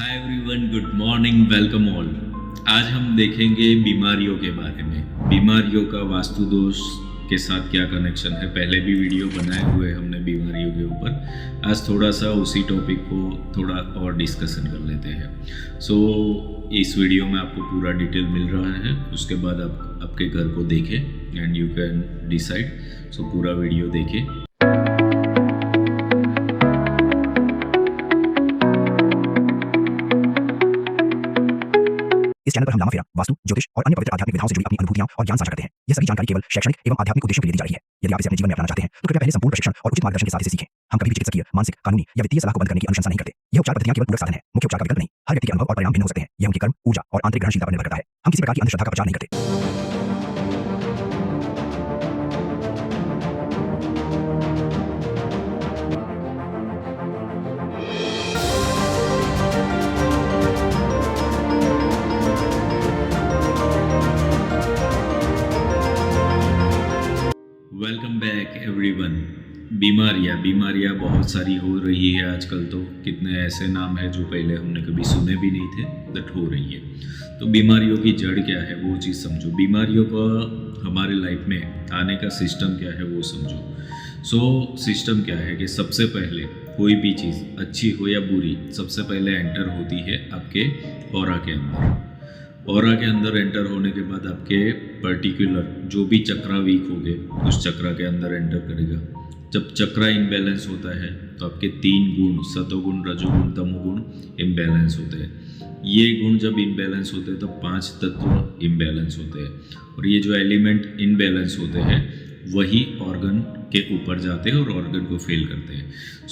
Hi everyone, good morning, welcome all. आज हम देखेंगे बीमारियों के बारे में। बीमारियों का वास्तु दोष के साथ क्या कनेक्शन है। पहले भी वीडियो बनाए हुए हमने बीमारियों के ऊपर। आज थोड़ा सा उसी टॉपिक को थोड़ा और डिस्कशन कर लेते हैं। इस वीडियो में आपको पूरा डिटेल मिल रहा है। उसके बाद आप आपके घर को देखें एंड यू कैन डिसाइड। पूरा वीडियो देखें। इस चैनल पर हम लामा-फेरा, वास्तु, ज्योतिष और अन्य पवित्र आध्यात्मिक विधाओं से जुड़ी अपनी अनुभूतियां और ज्ञान साझा करते हैं। यह सभी जानकारी केवल शैक्षणिक एवं आध्यात्मिक उद्देश्यों के लिए दी जा रही है। यदि आप इसे अपने जीवन में अपनाना चाहते हैं तो कृपया पहले संपूर्ण प्रशिक्षण और उचित मार्गदर्शन के साथ इसे सीखें। हम कभी भी चिकित्सकीय, मानसिक, कानूनी या वित्तीय सलाह को बंद करने की अनुशंसा नहीं करते। यह उपचार पद्धतियां केवल पूरक साधन है, मुख्य उपचार का विकल्प नहीं। हर व्यक्ति के अनुभव और परिणाम भिन्न हो सकते हैं। यह उनके कर्म, ऊर्जा और आंतरिक ग्रहणशीलता पर निर्भर करता है। हम किसी प्रकार की अंधश्रद्धा का प्रचार नहीं करते। Welcome back everyone. बीमारियां बहुत सारी हो रही है आजकल। तो कितने ऐसे नाम हैं जो पहले हमने कभी सुने भी नहीं थे, बट हो रही है। तो बीमारियों की जड़ क्या है वो चीज़ समझो। बीमारियों का हमारे लाइफ में आने का सिस्टम क्या है वो समझो। सिस्टम क्या है कि सबसे पहले कोई भी चीज़ अच्छी हो या बुरी, सबसे पहले एंटर होती है आपके ऑरा के अंदर। ऑरा के अंदर एंटर होने के बाद आपके पर्टिकुलर जो भी चक्रा वीक हो गए उस चक्रा के अंदर एंटर करेगा। जब चक्रा इम्बैलेंस होता है तो आपके 3 गुण, सतोगुण, रजोगुण, तमोगुण इम्बैलेंस होते हैं। ये गुण जब इम्बैलेंस होते हैं तो 5 तत्व इम्बैलेंस होते हैं। और ये जो एलिमेंट इम्बैलेंस होते हैं वही ऑर्गन के ऊपर जाते हैं और ऑर्गन को फेल करते हैं।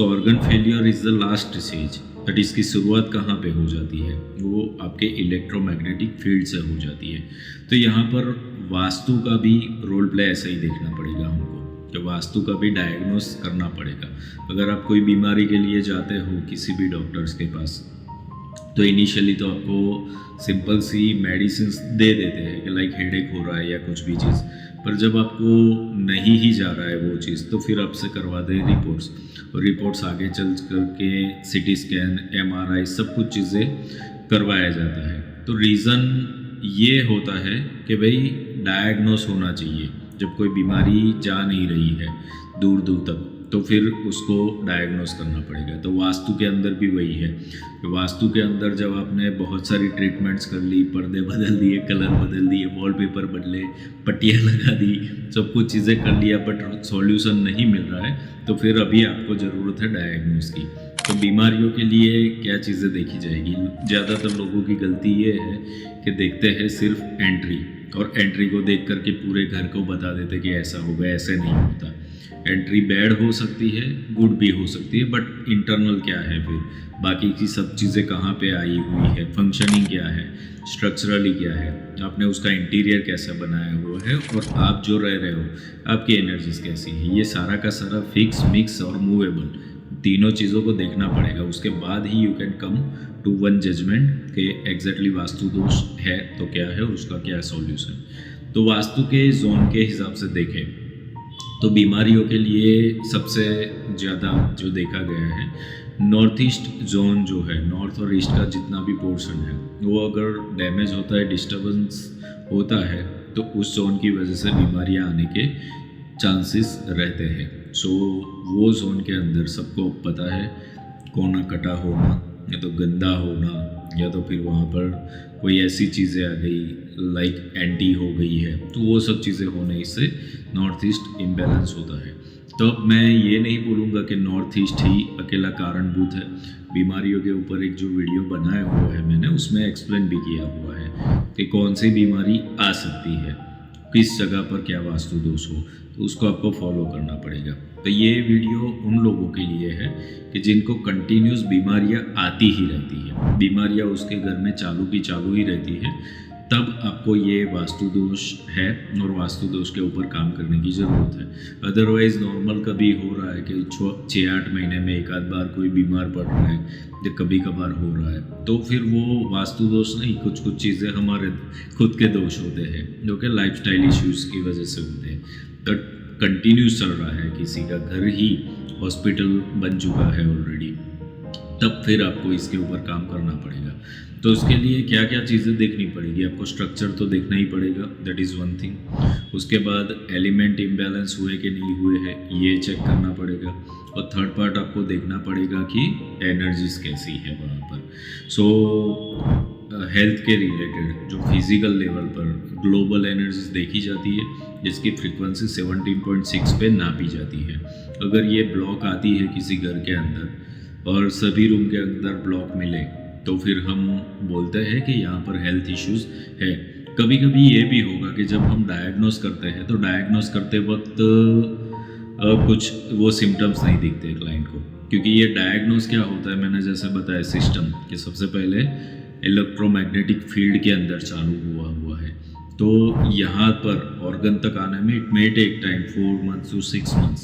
Organ failure is the last stage. But इसकी शुरुआत कहाँ पे हो जाती है? वो आपके इलेक्ट्रोमैग्नेटिक फील्ड से हो जाती है। तो यहाँ पर वास्तु का भी रोल प्ले ऐसा ही देखना पड़ेगा हमको, कि वास्तु का भी डायग्नोस करना पड़ेगा। अगर आप कोई बीमारी के लिए जाते हो किसी भी डॉक्टर्स के पास, तो इनिशियली तो आपको सिंपल सी मेडिसिन दे देते हैं कि लाइक हेडेक हो रहा है या कुछ भी चीज़। पर जब आपको नहीं ही जा रहा है वो चीज़, तो फिर आपसे करवा दे रिपोर्ट्स। और रिपोर्ट्स आगे चल करके सिटी स्कैन, MRI, सब कुछ चीज़ें करवाया जाता है। तो रीज़न ये होता है कि भाई डायग्नोस होना चाहिए। जब कोई बीमारी जा नहीं रही है दूर दूर तक, तो फिर उसको डायग्नोस करना पड़ेगा। तो वास्तु के अंदर भी वही है। वास्तु के अंदर जब आपने बहुत सारी ट्रीटमेंट्स कर ली, पर्दे बदल दिए, कलर बदल दिए, वॉलपेपर बदले, पट्टियाँ लगा दी, सब कुछ चीज़ें कर लिया, बट सॉल्यूशन नहीं मिल रहा है, तो फिर अभी आपको ज़रूरत है डायग्नोस की। तो बीमारियों के लिए क्या चीज़ें देखी जाएगी? ज़्यादातर लोगों की गलती ये है कि देखते हैं सिर्फ एंट्री, और एंट्री को देख करके पूरे घर को बता देते कि ऐसा होगा। ऐसे नहीं होता। एंट्री बैड हो सकती है, गुड भी हो सकती है, बट इंटरनल क्या है, फिर बाकी की सब चीज़ें कहाँ पे आई हुई है, फंक्शनिंग क्या है, स्ट्रक्चरली क्या है, आपने उसका इंटीरियर कैसा बनाया हुआ है, और आप जो रह रहे हो आपकी एनर्जीज कैसी है, ये सारा का सारा फिक्स, मिक्स और मूवेबल, तीनों चीज़ों को देखना पड़ेगा। उसके बाद ही you can come to one judgement कि एग्जैक्टली वास्तु दोष है तो क्या है, उसका क्या सॉल्यूशन। तो वास्तु के जोन के हिसाब से देखें तो बीमारियों के लिए सबसे ज़्यादा जो देखा गया है, नॉर्थ ईस्ट जोन जो है, नॉर्थ और ईस्ट का जितना भी पोर्शन है, वो अगर डैमेज होता है, डिस्टर्बेंस होता है, तो उस जोन की वजह से बीमारियां आने के चांसेस रहते हैं। वो जोन के अंदर सबको पता है, कोना कटा होना या तो गंदा होना, या तो फिर वहाँ पर कोई ऐसी चीज़ें आ गई लाइक एंटी हो गई है, तो वो सब चीज़ें होने से नॉर्थ ईस्ट इम्बैलेंस होता है। तो मैं ये नहीं बोलूँगा कि नॉर्थ ईस्ट ही अकेला कारणभूत है। बीमारियों के ऊपर एक जो वीडियो बनाया हुआ है मैंने, उसमें एक्सप्लेन भी किया हुआ है कि कौन सी बीमारी आ सकती है, किस जगह पर क्या वास्तु दोष हो, तो उसको आपको फॉलो करना पड़ेगा। तो ये वीडियो उन लोगों के लिए है कि जिनको कंटिन्यूस बीमारियां आती ही रहती है, बीमारियां उसके घर में चालू की चालू ही रहती है, तब आपको ये वास्तु दोष है और वास्तु दोष के ऊपर काम करने की ज़रूरत है। अदरवाइज़ नॉर्मल कभी हो रहा है कि 6-8 महीने में एक आध बार कोई बीमार पड़ रहा है, या कभी कभार हो रहा है, तो फिर वो वास्तु दोष नहीं, कुछ चीज़ें हमारे खुद के दोष होते हैं जो कि लाइफस्टाइल इश्यूज़ की वजह से होते हैं। तो कंटिन्यूस चल रहा है, किसी का घर ही हॉस्पिटल बन चुका है ऑलरेडी, तब फिर आपको इसके ऊपर काम करना पड़ेगा। तो उसके लिए क्या क्या चीज़ें देखनी पड़ेगी, आपको स्ट्रक्चर तो देखना ही पड़ेगा, दैट इज़ वन थिंग। उसके बाद एलिमेंट इम्बैलेंस हुए कि नहीं हुए हैं ये चेक करना पड़ेगा। और थर्ड पार्ट आपको देखना पड़ेगा कि एनर्जीज कैसी है वहाँ पर। सो हेल्थ के रिलेटेड जो फिजिकल लेवल पर ग्लोबल एनर्जीज देखी जाती है, जिसकी फ्रीक्वेंसी 17.6 पे नापी जाती है। अगर ये ब्लॉक आती है किसी घर के अंदर और सभी रूम के अंदर ब्लॉक मिले, तो फिर हम बोलते हैं कि यहाँ पर हेल्थ इश्यूज है। कभी कभी ये भी होगा कि जब हम डायग्नोस करते हैं तो डायग्नोस करते वक्त कुछ वो सिम्टम्स नहीं दिखते क्लाइंट को, क्योंकि ये डायग्नोस क्या होता है, मैंने जैसे बताया सिस्टम कि सबसे पहले इलेक्ट्रोमैग्नेटिक फील्ड के अंदर चालू हुआ है। तो यहाँ पर ऑर्गन तक आने में it may take time 4 months to 6 months,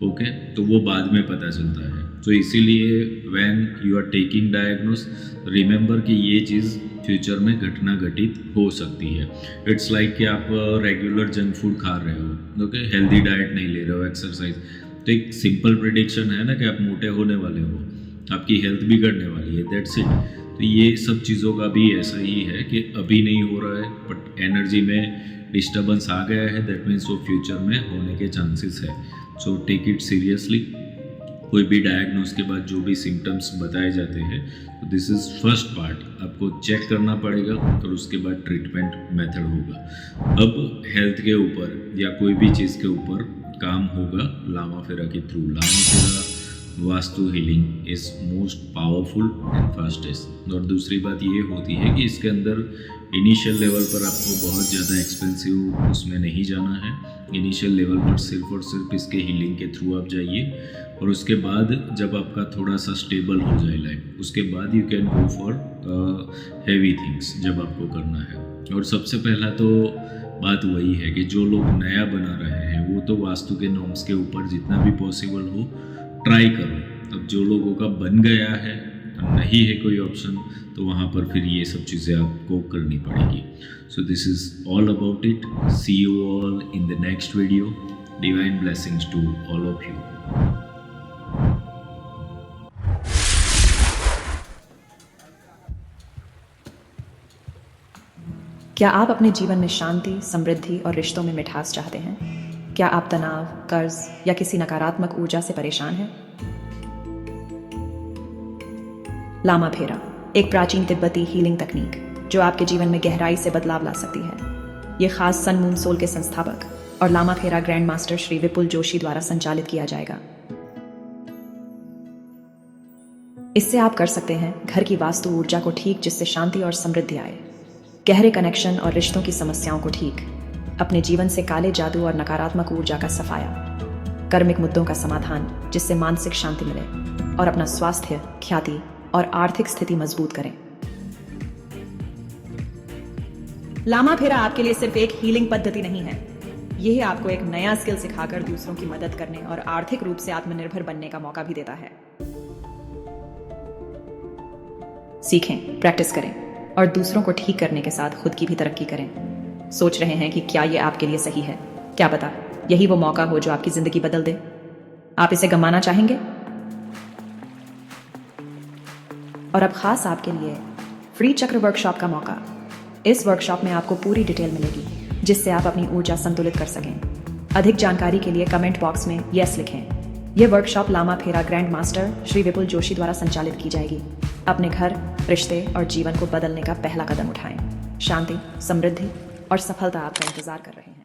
okay. तो वो बाद में पता चलता है। तो इसीलिए when you are taking diagnose, remember कि ये चीज़ फ्यूचर में घटना घटित हो सकती है। इट्स लाइक कि आप रेगुलर जंक फूड खा रहे हो, ओके, हेल्दी डाइट नहीं ले रहे हो, एक्सरसाइज, तो एक सिंपल प्रेडिक्शन है ना कि आप मोटे होने वाले हो, आपकी हेल्थ बिगड़ने वाली है, दैट्स इट। तो ये सब चीज़ों का भी ऐसा ही है कि अभी नहीं हो रहा है बट एनर्जी में डिस्टर्बेंस आ गया है, दैट मीन्स वो फ्यूचर में होने के चांसेस है। So take it seriously. कोई भी डायग्नोस के बाद जो भी सिम्टम्स बताए जाते हैं, तो दिस इज़ फर्स्ट पार्ट, आपको चेक करना पड़ेगा और उसके बाद ट्रीटमेंट मेथड होगा। अब हेल्थ के ऊपर या कोई भी चीज़ के ऊपर काम होगा लामा फेरा के थ्रू। लामा फेरा vastu healing is most powerful and fastest. और दूसरी बात ये होती है कि इसके अंदर इनिशियल लेवल पर आपको बहुत ज़्यादा एक्सपेंसिव उसमें नहीं जाना है। इनिशियल लेवल पर सिर्फ और सिर्फ इसके हीलिंग के थ्रू आप जाइए, और उसके बाद जब आपका थोड़ा सा स्टेबल हो जाए लाइफ, उसके बाद you can go for heavy things जब आपको करना है। और सबसे पहला तो बात वही है कि जो लोग नया बना रहे हैं वो तो वास्तु के नॉर्म्स के ऊपर जितना भी पॉसिबल हो ट्राई करो। अब जो लोगों का बन गया है, नहीं है कोई ऑप्शन, तो वहाँ पर फिर ये सब चीज़ें आपको करनी पड़ेगी। So this is all about it. See you all in the next video. Divine blessings to all of you. क्या आप अपने जीवन में शांति, समृद्धि और रिश्तों में मिठास चाहते हैं? क्या आप तनाव, कर्ज या किसी नकारात्मक ऊर्जा से परेशान हैं? लामा फेरा एक प्राचीन तिब्बती हीलिंग तकनीक जो आपके जीवन में गहराई से बदलाव ला सकती है। यह खास सन मून सोल के संस्थापक और लामा फेरा ग्रैंड मास्टर श्री विपुल जोशी द्वारा संचालित किया जाएगा। इससे आप कर सकते हैं घर की वास्तु ऊर्जा को ठीक, जिससे शांति और समृद्धि आए, गहरे कनेक्शन और रिश्तों की समस्याओं को ठीक, अपने जीवन से काले जादू और नकारात्मक ऊर्जा का सफाया, कर्मिक मुद्दों का समाधान जिससे मानसिक शांति मिले, और अपना स्वास्थ्य, ख्याति और आर्थिक स्थिति मजबूत करें। लामा फेरा आपके लिए सिर्फ एक हीलिंग पद्धति नहीं है, यह आपको एक नया स्किल सिखाकर दूसरों की मदद करने और आर्थिक रूप से आत्मनिर्भर बनने का मौका भी देता है। सीखें, प्रैक्टिस करें और दूसरों को ठीक करने के साथ खुद की भी तरक्की करें। सोच रहे हैं कि क्या ये आपके लिए सही है? क्या पता यही वो मौका हो जो आपकी जिंदगी बदल दे। आप इसे गंवाना चाहेंगे? और अब खास आपके लिए फ्री चक्र वर्कशॉप का मौका। इस वर्कशॉप में आपको पूरी डिटेल मिलेगी जिससे आप अपनी ऊर्जा संतुलित कर सकें। अधिक जानकारी के लिए कमेंट बॉक्स में यस लिखें। यह वर्कशॉप लामा फेरा ग्रैंड मास्टर श्री विपुल जोशी द्वारा संचालित की जाएगी। अपने घर, रिश्ते और जीवन को बदलने का पहला कदम उठाएं। शांति, समृद्धि और सफलता आपका इंतजार कर रहे हैं।